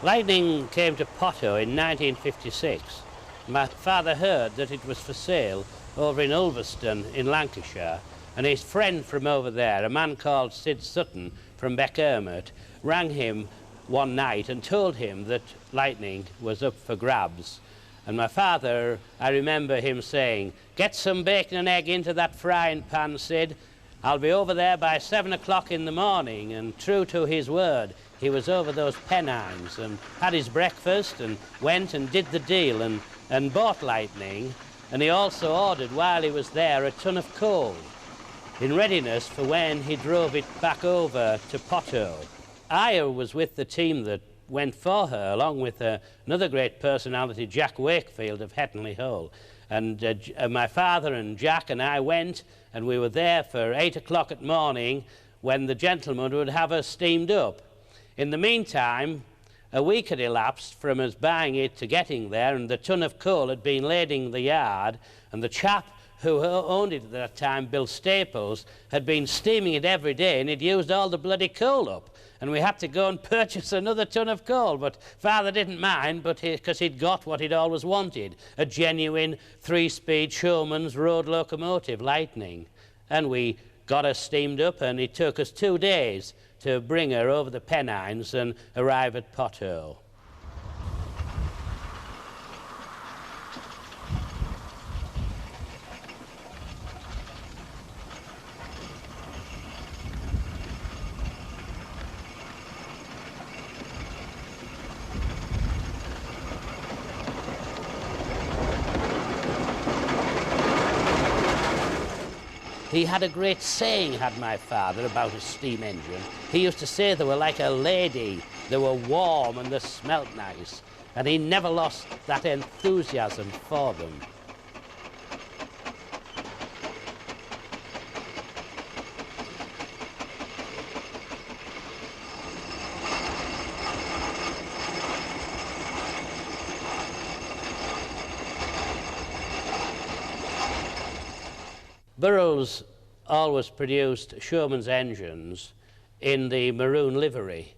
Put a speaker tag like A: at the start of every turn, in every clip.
A: Lightning came to Potto in 1956. My father heard that it was for sale over in Ulverston in Lancashire, and his friend from over there, a man called Sid Sutton from Beckhermert, rang him one night and told him that Lightning was up for grabs. And my father, I remember him saying, "Get some bacon and egg into that frying pan, Sid. I'll be over there by 7 o'clock in the morning." And true to his word, he was over those Pennines and had his breakfast and went and did the deal and bought Lightning. And he also ordered, while he was there, a ton of coal in readiness for when he drove it back over to Potto. I was with the team that went for her, along with another great personality, Jack Wakefield of Hettonley Hole. And my father and Jack and I went, and we were there for 8 o'clock at morning when the gentleman would have us steamed up. In the meantime, a week had elapsed from us buying it to getting there, and the ton of coal had been laid in the yard, and the chap who owned it at that time, Bill Staples, had been steaming it every day, and he'd used all the bloody coal up. And we had to go and purchase another ton of coal, but Father didn't mind, because he'd got what he'd always wanted, a genuine 3-speed showman's road locomotive, Lightning. And we got her steamed up, and it took us 2 days to bring her over the Pennines and arrive at Potto. He had a great saying, had my father, about a steam engine. He used to say they were like a lady, they were warm and they smelt nice, and he never lost that enthusiasm for them. Burroughs always produced showman's engines in the maroon livery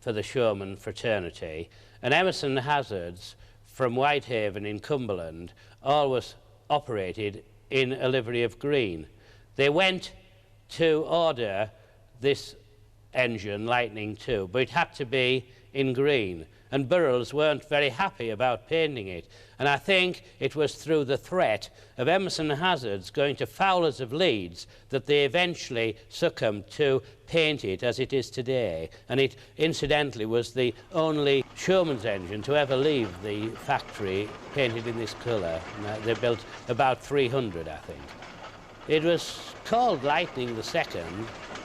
A: for the showman fraternity, and Emerson Hazards from Whitehaven in Cumberland always operated in a livery of green. They went to order this engine, Lightning 2, but it had to be in green, and Burroughs weren't very happy about painting it. And I think it was through the threat of Emerson Hazards going to Fowler's of Leeds that they eventually succumbed to paint it as it is today. And it, incidentally, was the only showman's engine to ever leave the factory painted in this colour. They built about 300, I think. It was called Lightning II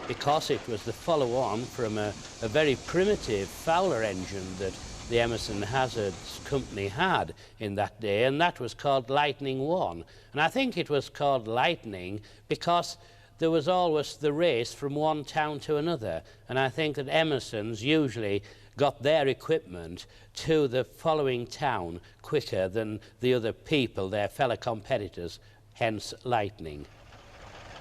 A: because it was the follow-on from a very primitive Fowler engine that the Emerson Hazards company had in that day, and that was called Lightning 1. And I think it was called Lightning because there was always the race from one town to another, and I think that Emerson's usually got their equipment to the following town quicker than the other people, their fellow competitors, hence Lightning.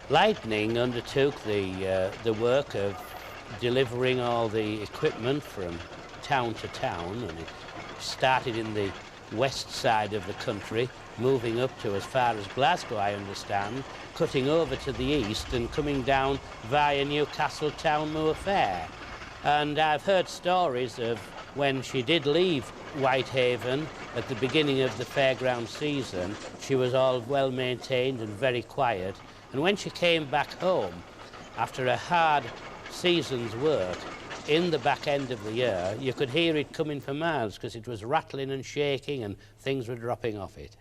A: Lightning undertook the work of delivering all the equipment from town to town, and it started in the west side of the country, moving up to as far as Glasgow, I understand, cutting over to the east and coming down via Newcastle Town Moor Fair. And I've heard stories of when she did leave Whitehaven at the beginning of the fairground season, she was all well maintained and very quiet. And when she came back home, after a hard season's work, in the back end of the year, you could hear it coming for miles because it was rattling and shaking and things were dropping off it.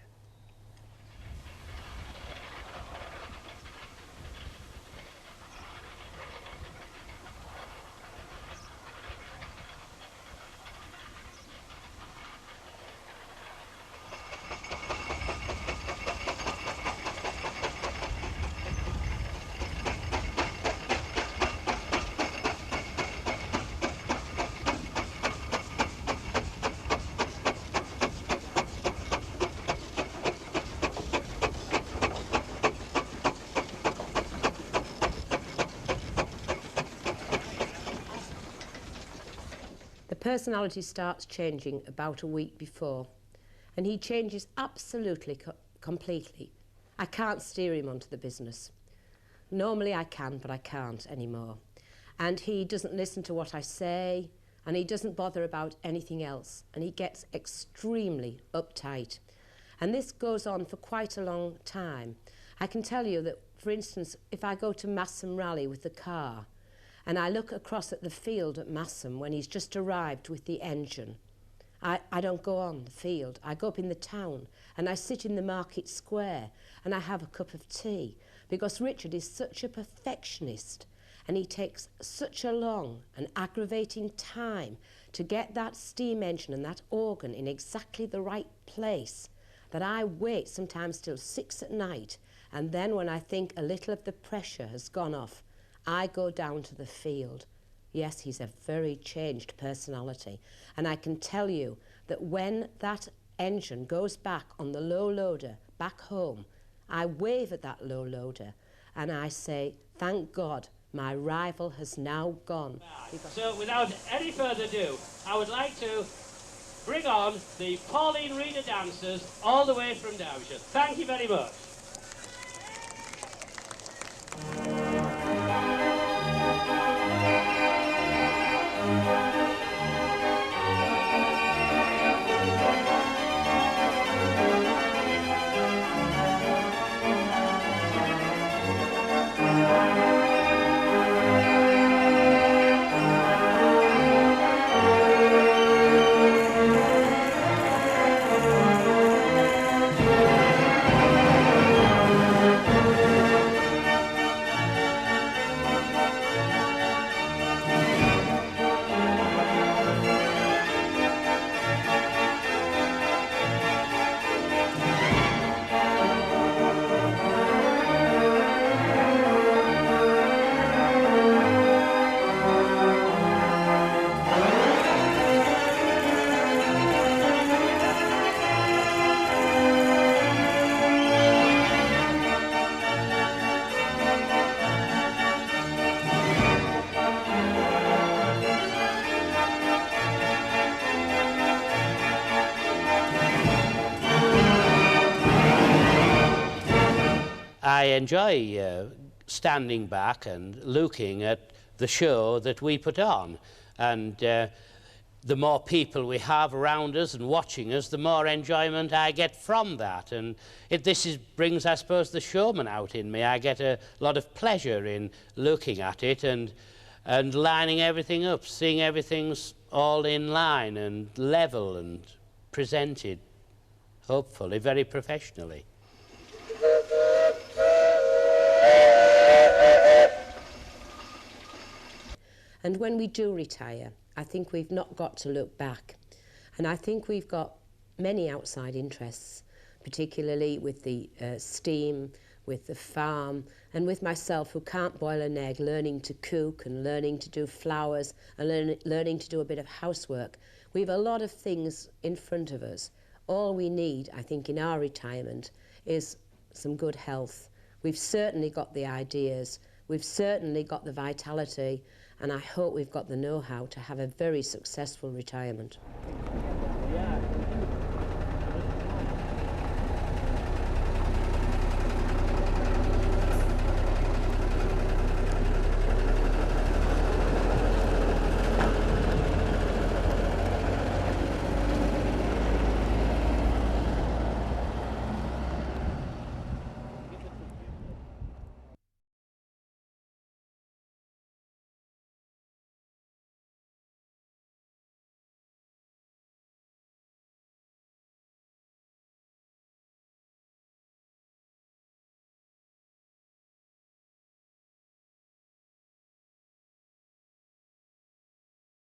B: Personality starts changing about a week before, and he changes absolutely completely. I can't steer him onto the business. Normally I can, but I can't anymore. And he doesn't listen to what I say, and he doesn't bother about anything else, and he gets extremely uptight. And this goes on for quite a long time. I can tell you that, for instance, if I go to Massam Rally with the car, and I look across at the field at Massam when he's just arrived with the engine, I don't go on the field. I go up in the town and I sit in the market square and I have a cup of tea, because Richard is such a perfectionist and he takes such a long and aggravating time to get that steam engine and that organ in exactly the right place that I wait sometimes till 6 at night, and then when I think a little of the pressure has gone off, I go down to the field. Yes, he's a very changed personality. And I can tell you that when that engine goes back on the low loader back home, I wave at that low loader and I say, thank God, my rival has now gone.
A: So without any further ado, I would like to bring on the Pauline Reader dancers all the way from Derbyshire. Thank you very much. I enjoy standing back and looking at the show that we put on, and the more people we have around us and watching us, the more enjoyment I get from that. And this brings, I suppose, the showman out in me. I get a lot of pleasure in looking at it and lining everything up, seeing everything's all in line and level and presented, hopefully, very professionally.
B: And when we do retire, I think we've not got to look back. And I think we've got many outside interests, particularly with the steam, with the farm, and with myself, who can't boil an egg, learning to cook and learning to do flowers and learning to do a bit of housework. We've a lot of things in front of us. All we need, I think, in our retirement is some good health. We've certainly got the ideas, we've certainly got the vitality, and I hope we've got the know-how to have a very successful retirement.